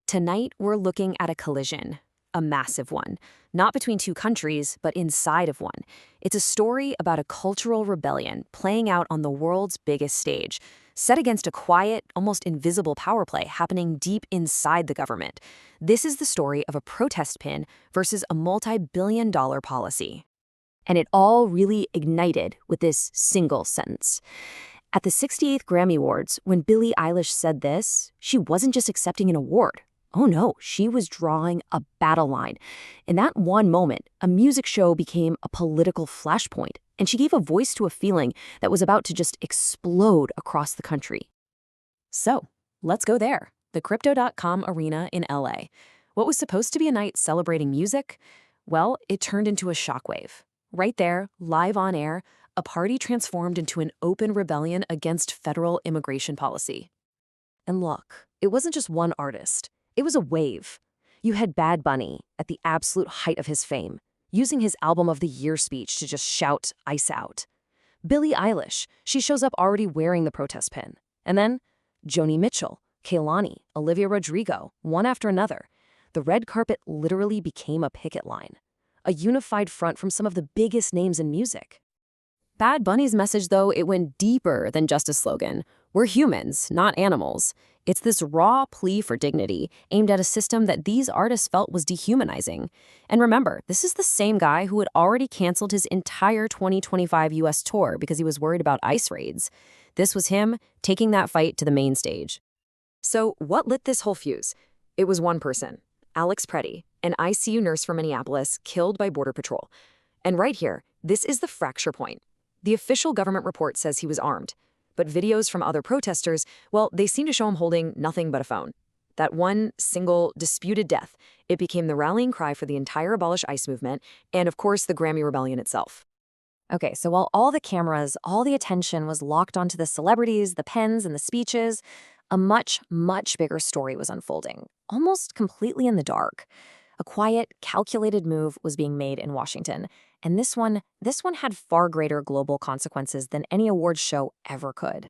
Tonight, we're looking at a collision, a massive one, not between two countries, but inside of one. It's a story about a cultural rebellion playing out on the world's biggest stage, set against a quiet, almost invisible power play happening deep inside the government. This is the story of a protest pin versus a multi-billion-dollar policy. And it all really ignited with this single sentence. At the 68th Grammy Awards, when Billie Eilish said this, she wasn't just accepting an award. Oh no, she was drawing a battle line. In that one moment, a music show became a political flashpoint, and she gave a voice to a feeling that was about to just explode across the country. So, let's go there, the Crypto.com arena in LA. What was supposed to be a night celebrating music? Well, it turned into a shockwave. Right there, live on air, a party transformed into an open rebellion against federal immigration policy. And look, it wasn't just one artist. It was a wave. You had Bad Bunny, at the absolute height of his fame, using his Album of the Year speech to just shout "Ice out." Billie Eilish, she shows up already wearing the protest pin. And then Joni Mitchell, Kehlani, Olivia Rodrigo, one after another. The red carpet literally became a picket line, a unified front from some of the biggest names in music. Bad Bunny's message, though, it went deeper than just a slogan. We're humans, not animals. It's this raw plea for dignity, aimed at a system that these artists felt was dehumanizing. And remember, this is the same guy who had already canceled his entire 2025 US tour because he was worried about ICE raids. This was him taking that fight to the main stage. So what lit this whole fuse? It was one person, Alex Preddy, an ICU nurse from Minneapolis, killed by Border Patrol. And right here, this is the fracture point. The official government report says he was armed. But videos from other protesters, well, they seem to show him holding nothing but a phone. That one single disputed death, it became the rallying cry for the entire Abolish ICE movement and, of course, the Grammy Rebellion itself. Okay, so while all the cameras, all the attention was locked onto the celebrities, the pens, and the speeches, a much, much bigger story was unfolding, almost completely in the dark. A quiet, calculated move was being made in Washington, and this one had far greater global consequences than any awards show ever could.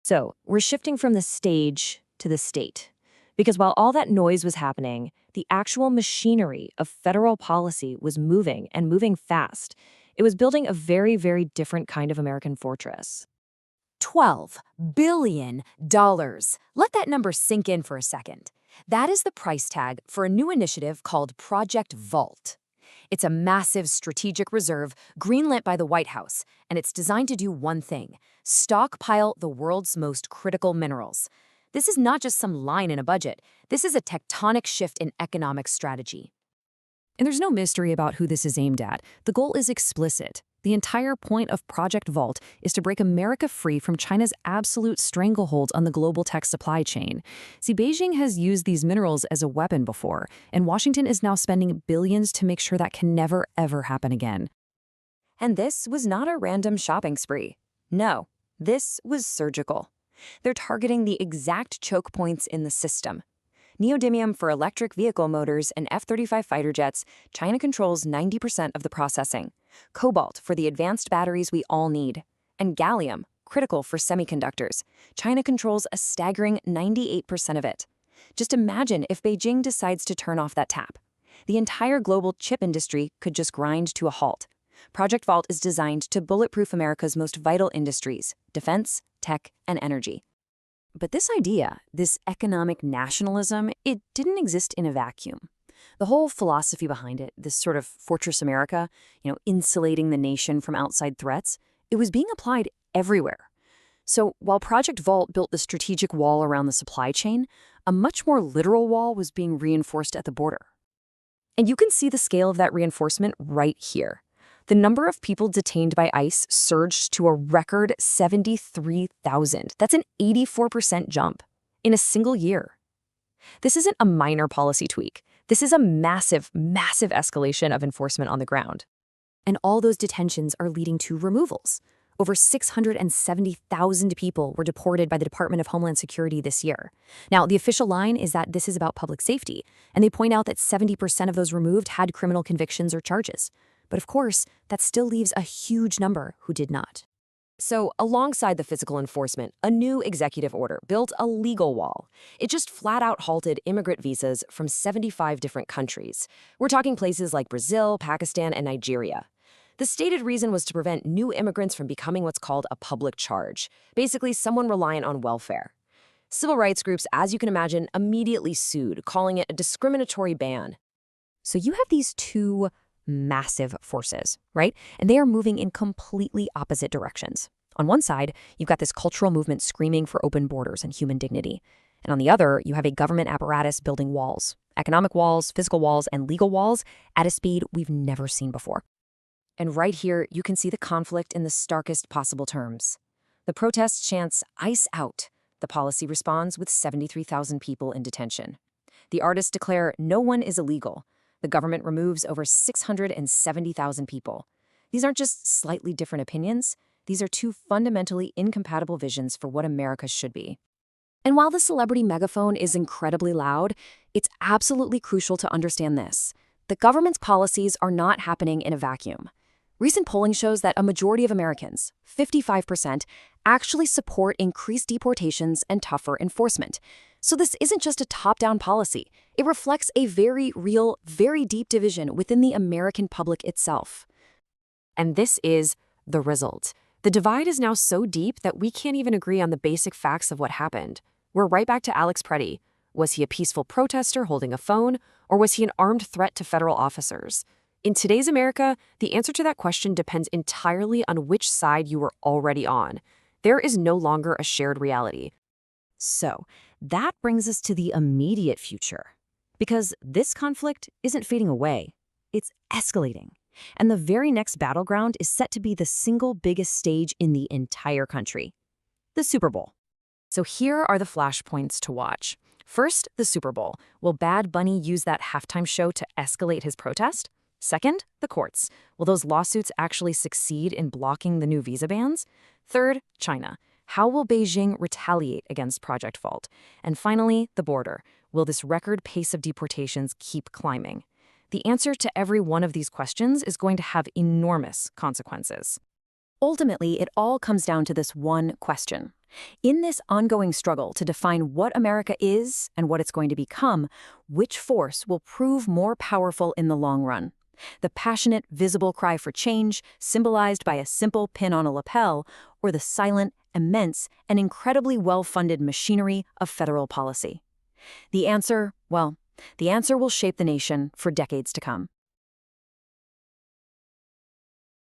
So, we're shifting from the stage to the state. Because while all that noise was happening, the actual machinery of federal policy was moving, and moving fast. It was building a very, very different kind of American fortress. $12 billion. Let that number sink in for a second. That is the price tag for a new initiative called Project Vault. It's a massive strategic reserve greenlit by the White House, and it's designed to do one thing: stockpile the world's most critical minerals. This is not just some line in a budget. This is a tectonic shift in economic strategy. And there's no mystery about who this is aimed at. The goal is explicit. The entire point of Project Vault is to break America free from China's absolute stranglehold on the global tech supply chain. See, Beijing has used these minerals as a weapon before, and Washington is now spending billions to make sure that can never, ever happen again. And this was not a random shopping spree. No, this was surgical. They're targeting the exact choke points in the system. Neodymium for electric vehicle motors and F-35 fighter jets, China controls 90% of the processing. Cobalt for the advanced batteries we all need. And gallium, critical for semiconductors. China controls a staggering 98% of it. Just imagine if Beijing decides to turn off that tap. The entire global chip industry could just grind to a halt. Project Vault is designed to bulletproof America's most vital industries: defense, tech, and energy. But this idea, this economic nationalism, it didn't exist in a vacuum. The whole philosophy behind it, this sort of Fortress America, insulating the nation from outside threats, it was being applied everywhere. So while Project Vault built the strategic wall around the supply chain, a much more literal wall was being reinforced at the border. And you can see the scale of that reinforcement right here. The number of people detained by ICE surged to a record 73,000. That's an 84% jump in a single year. This isn't a minor policy tweak. This is a massive, massive escalation of enforcement on the ground. And all those detentions are leading to removals. Over 670,000 people were deported by the Department of Homeland Security this year. Now, the official line is that this is about public safety, and they point out that 70% of those removed had criminal convictions or charges. But of course, that still leaves a huge number who did not. So, alongside the physical enforcement, a new executive order built a legal wall. It just flat out halted immigrant visas from 75 different countries. We're talking places like Brazil, Pakistan, and Nigeria. The stated reason was to prevent new immigrants from becoming what's called a public charge, basically, someone reliant on welfare. Civil rights groups, as you can imagine, immediately sued, calling it a discriminatory ban. So you have these two massive forces, right? And they are moving in completely opposite directions. On one side, you've got this cultural movement screaming for open borders and human dignity. And on the other, you have a government apparatus building walls, economic walls, physical walls, and legal walls at a speed we've never seen before. And right here, you can see the conflict in the starkest possible terms. The protests chants, "ICE out." The policy responds with 73,000 people in detention. The artists declare no one is illegal. The government removes over 670,000 people. These aren't just slightly different opinions. These are two fundamentally incompatible visions for what America should be. And while the celebrity megaphone is incredibly loud, it's absolutely crucial to understand this. The government's policies are not happening in a vacuum. Recent polling shows that a majority of Americans, 55%, actually support increased deportations and tougher enforcement. So this isn't just a top-down policy. It reflects a very real, very deep division within the American public itself. And this is the result. The divide is now so deep that we can't even agree on the basic facts of what happened. We're right back to Alex Preddy. Was he a peaceful protester holding a phone, or was he an armed threat to federal officers? In today's America, the answer to that question depends entirely on which side you were already on. There is no longer a shared reality. So, that brings us to the immediate future. Because this conflict isn't fading away, it's escalating. And the very next battleground is set to be the single biggest stage in the entire country, the Super Bowl. So here are the flashpoints to watch. First, the Super Bowl. Will Bad Bunny use that halftime show to escalate his protest? Second, the courts. Will those lawsuits actually succeed in blocking the new visa bans? Third, China. How will Beijing retaliate against Project Vault? And finally, the border. Will this record pace of deportations keep climbing? The answer to every one of these questions is going to have enormous consequences. Ultimately, it all comes down to this one question. In this ongoing struggle to define what America is and what it's going to become, which force will prove more powerful in the long run? The passionate, visible cry for change, symbolized by a simple pin on a lapel, or the silent, immense, and incredibly well-funded machinery of federal policy? The answer will shape the nation for decades to come.